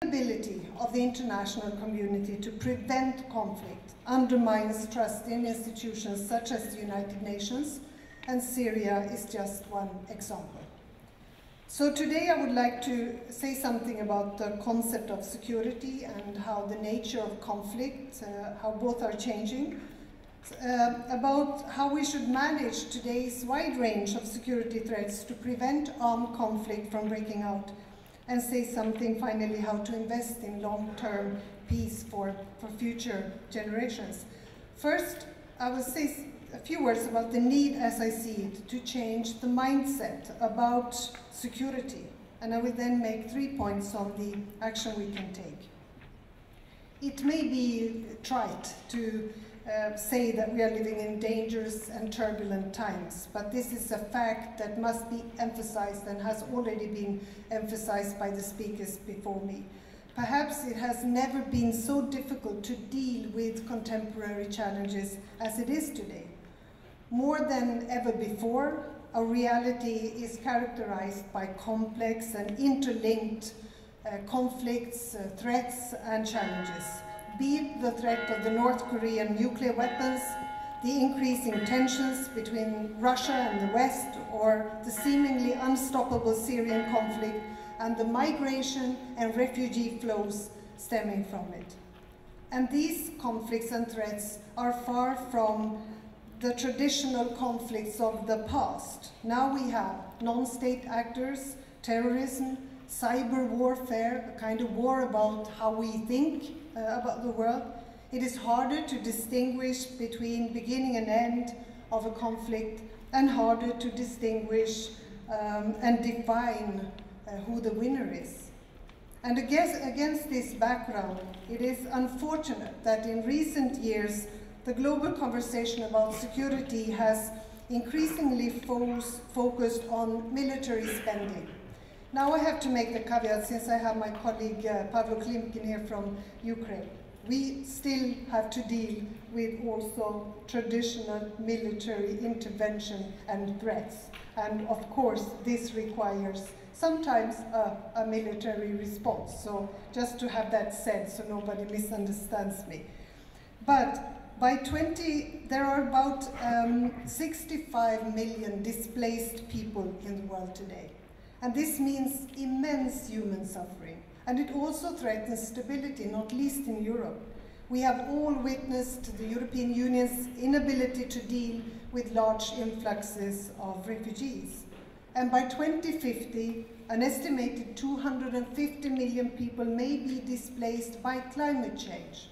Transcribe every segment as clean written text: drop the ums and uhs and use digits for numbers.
The ability of the international community to prevent conflict undermines trust in institutions such as the United Nations, and Syria is just one example. So today I would like to say something about the concept of security and how the nature of conflict, how both are changing, about how we should manage today's wide range of security threats to prevent armed conflict from breaking out, and say something finally how to invest in long-term peace for future generations. First, I will say a few words about the need, as I see it, to change the mindset about security, and I will then make 3 points on the action we can take. It may be trite to say that we are living in dangerous and turbulent times, but this is a fact that must be emphasized and has already been emphasized by the speakers before me. Perhaps it has never been so difficult to deal with contemporary challenges as it is today. More than ever before, our reality is characterized by complex and interlinked conflicts, threats, and challenges. Be it the threat of the North Korean nuclear weapons, the increasing tensions between Russia and the West, or the seemingly unstoppable Syrian conflict and the migration and refugee flows stemming from it. And these conflicts and threats are far from the traditional conflicts of the past. Now we have non-state actors, terrorism, cyber warfare, a kind of war about how we think about the world. It is harder to distinguish between beginning and end of a conflict, and harder to distinguish and define who the winner is. And against this background, it is unfortunate that in recent years, the global conversation about security has increasingly focused on military spending. Now I have to make the caveat, since I have my colleague Pavlo Klimkin here from Ukraine. We still have to deal with also traditional military intervention and threats. And of course, this requires sometimes a military response. So just to have that said so nobody misunderstands me. But by there are about 65 million displaced people in the world today. And this means immense human suffering. And it also threatens stability, not least in Europe. We have all witnessed the European Union's inability to deal with large influxes of refugees. And by 2050, an estimated 250 million people may be displaced by climate change.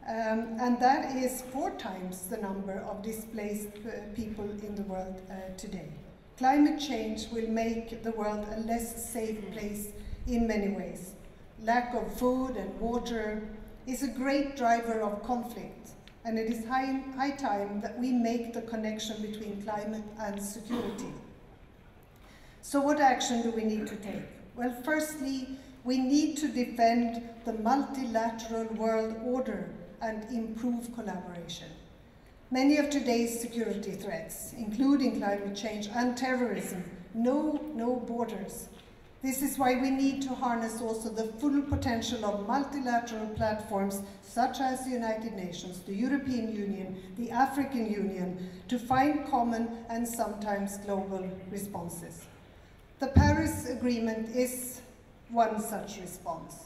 And that is 4 times the number of displaced people in the world today. Climate change will make the world a less safe place in many ways. Lack of food and water is a great driver of conflict, and it is high time that we make the connection between climate and security. So what action do we need to take? Well, firstly, we need to defend the multilateral world order and improve collaboration. Many of today's security threats, including climate change and terrorism, know no borders. This is why we need to harness also the full potential of multilateral platforms such as the United Nations, the European Union, the African Union, to find common and sometimes global responses. The Paris Agreement is one such response.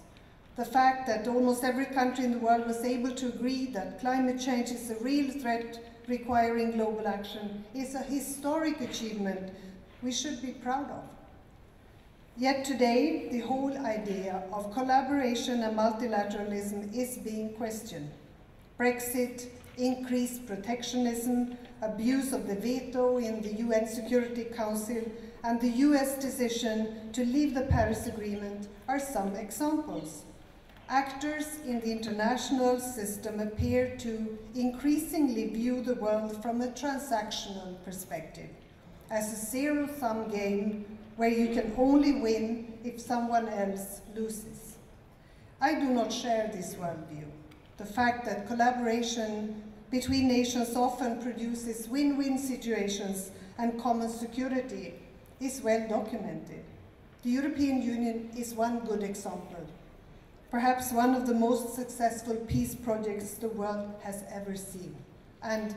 The fact that almost every country in the world was able to agree that climate change is a real threat requiring global action is a historic achievement we should be proud of. Yet today, the whole idea of collaboration and multilateralism is being questioned. Brexit, increased protectionism, abuse of the veto in the UN Security Council, and the US decision to leave the Paris Agreement are some examples. Actors in the international system appear to increasingly view the world from a transactional perspective, as a zero-sum game where you can only win if someone else loses. I do not share this worldview. The fact that collaboration between nations often produces win-win situations and common security is well documented. The European Union is one good example, perhaps one of the most successful peace projects the world has ever seen. And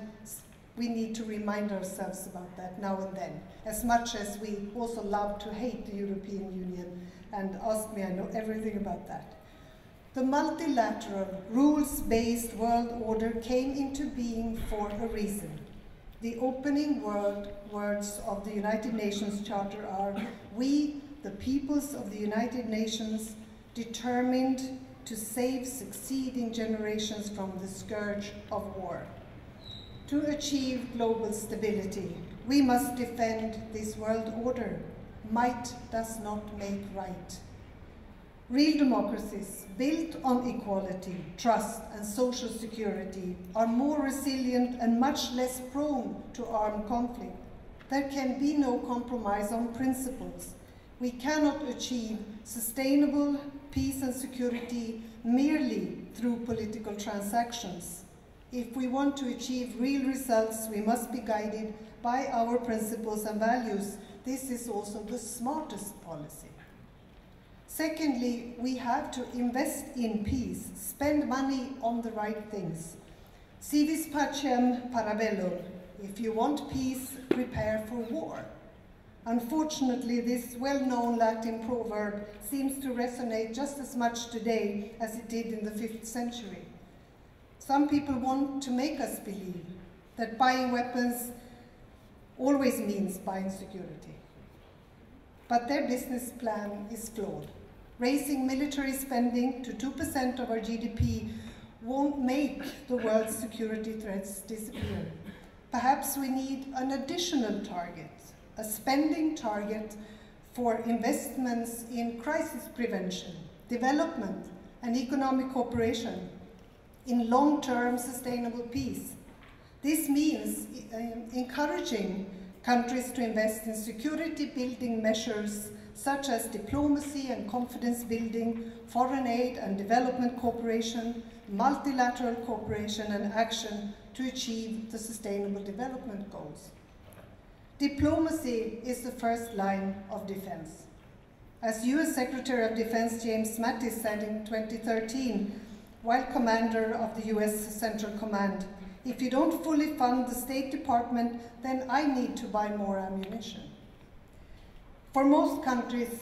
we need to remind ourselves about that now and then, as much as we also love to hate the European Union, and ask me, I know everything about that. The multilateral, rules-based world order came into being for a reason. The opening words of the United Nations Charter are, "We, the peoples of the United Nations, determined to save succeeding generations from the scourge of war." To achieve global stability, we must defend this world order. Might does not make right. Real democracies built on equality, trust, and social security are more resilient and much less prone to armed conflict. There can be no compromise on principles. We cannot achieve sustainable peace and security merely through political transactions. If we want to achieve real results, we must be guided by our principles and values. This is also the smartest policy. Secondly, we have to invest in peace, spend money on the right things. Si vis pacem para bellum. If you want peace, prepare for war. Unfortunately, this well-known Latin proverb seems to resonate just as much today as it did in the 5th century. Some people want to make us believe that buying weapons always means buying security. But their business plan is flawed. Raising military spending to 2% of our GDP won't make the world's security threats disappear. Perhaps we need an additional target, a spending target for investments in crisis prevention, development, and economic cooperation, in long-term sustainable peace. This means encouraging countries to invest in security-building measures such as diplomacy and confidence building, foreign aid and development cooperation, multilateral cooperation and action to achieve the Sustainable Development Goals. Diplomacy is the first line of defense. As US Secretary of Defense James Mattis said in 2013, while commander of the US Central Command, "If you don't fully fund the State Department, then I need to buy more ammunition." For most countries,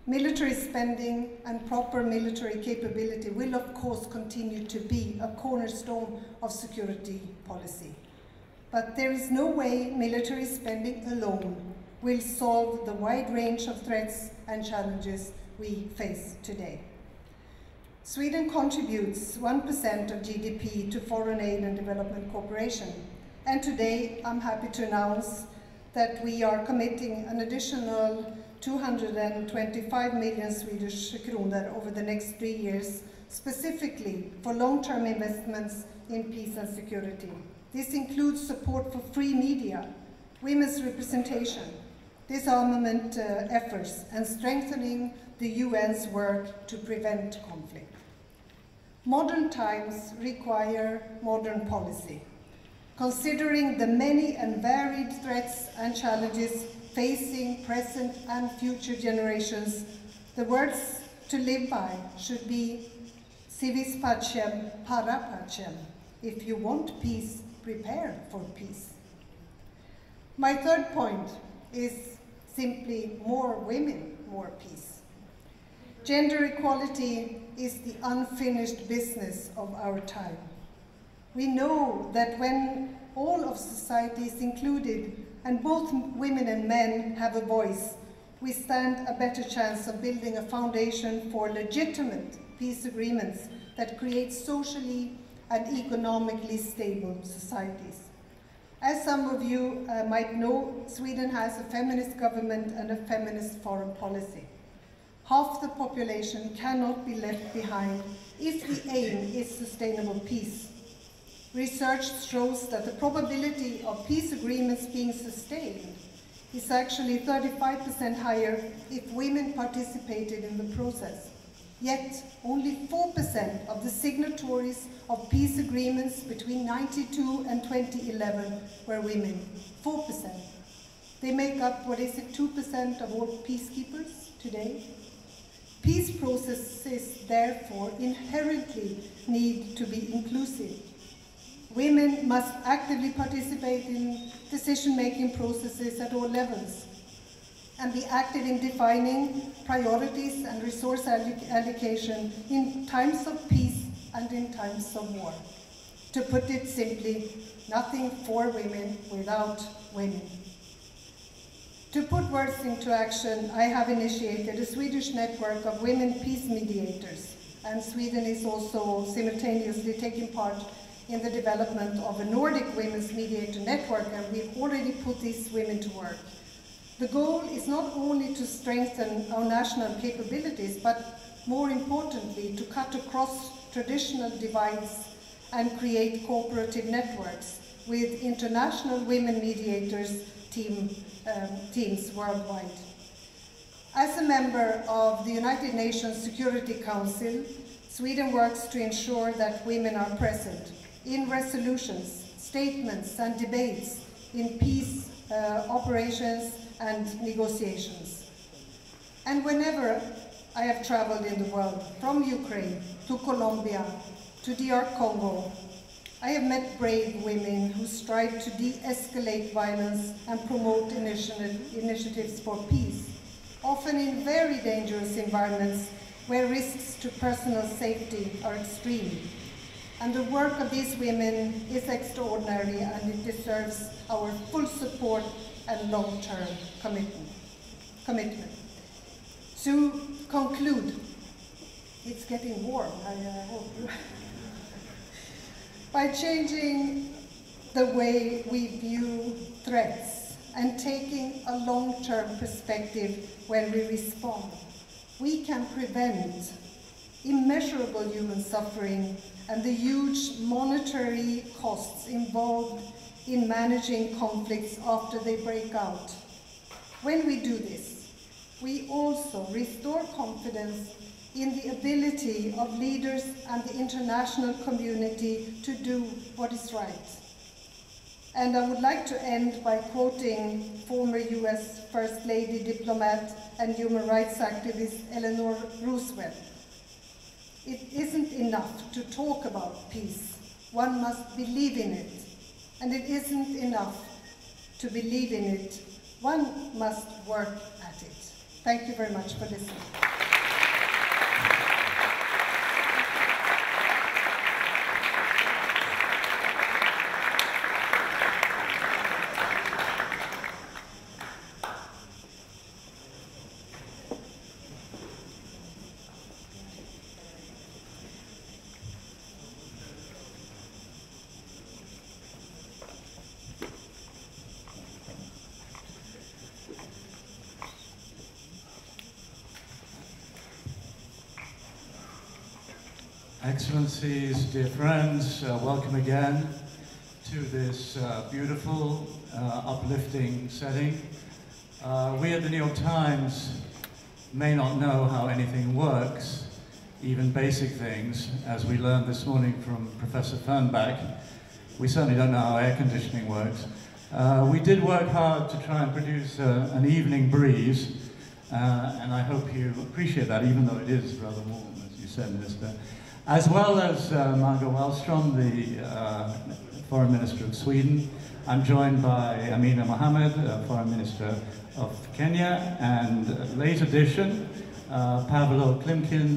military spending and proper military capability will of course continue to be a cornerstone of security policy. But there is no way military spending alone will solve the wide range of threats and challenges we face today. Sweden contributes 1% of GDP to foreign aid and development cooperation. And today, I'm happy to announce that we are committing an additional 225 million Swedish kronor over the next 3 years, specifically for long-term investments in peace and security. This includes support for free media, women's representation, disarmament efforts, and strengthening the UN's work to prevent conflict. Modern times require modern policy. Considering the many and varied threats and challenges facing present and future generations, the words to live by should be si vis pacem para pacem. If you want peace, prepare for peace. My third point is simply more women, more peace. Gender equality is the unfinished business of our time. We know that when all of society is included and both women and men have a voice, we stand a better chance of building a foundation for legitimate peace agreements that create socially and economically stable societies. As some of you might know, Sweden has a feminist government and a feminist foreign policy. Half the population cannot be left behind if the aim is sustainable peace. Research shows that the probability of peace agreements being sustained is actually 35% higher if women participated in the process. Yet, only 4% of the signatories of peace agreements between 1992 and 2011 were women. 4%. They make up, 2% of all peacekeepers today. Peace processes, therefore, inherently need to be inclusive. Women must actively participate in decision-making processes at all levels and be active in defining priorities and resource allocation in times of peace and in times of war. To put it simply, nothing for women without women. To put words into action, I have initiated a Swedish network of women peace mediators, and Sweden is also simultaneously taking part in the development of a Nordic women's mediator network, and we've already put these women to work. The goal is not only to strengthen our national capabilities, but more importantly, to cut across traditional divides and create cooperative networks with international women mediators teams worldwide. As a member of the United Nations Security Council, Sweden works to ensure that women are present in resolutions, statements, and debates in peace operations and negotiations. And whenever I have traveled in the world, from Ukraine to Colombia to DR Congo, I have met brave women who strive to de-escalate violence and promote initiatives for peace, often in very dangerous environments where risks to personal safety are extreme. And the work of these women is extraordinary, and it deserves our full support and long-term commitment. To conclude, it's getting warm, I hope. By changing the way we view threats and taking a long-term perspective when we respond, we can prevent immeasurable human suffering and the huge monetary costs involved in managing conflicts after they break out. When we do this, we also restore confidence in the ability of leaders and the international community to do what is right. And I would like to end by quoting former US First Lady diplomat and human rights activist Eleanor Roosevelt. It isn't enough to talk about peace. One must believe in it. And it isn't enough to believe in it. One must work at it. Thank you very much for listening. Excellencies, dear friends, welcome again to this beautiful, uplifting setting. We at the New York Times may not know how anything works, even basic things, as we learned this morning from Professor Fernbach. We certainly don't know how air conditioning works. We did work hard to try and produce an evening breeze, and I hope you appreciate that, even though it is rather warm, as you said, Minister. As well as Margot Wallström, the Foreign Minister of Sweden. I'm joined by Amina Mohammed, Foreign Minister of Kenya, and late addition, Pavlo Klimkin,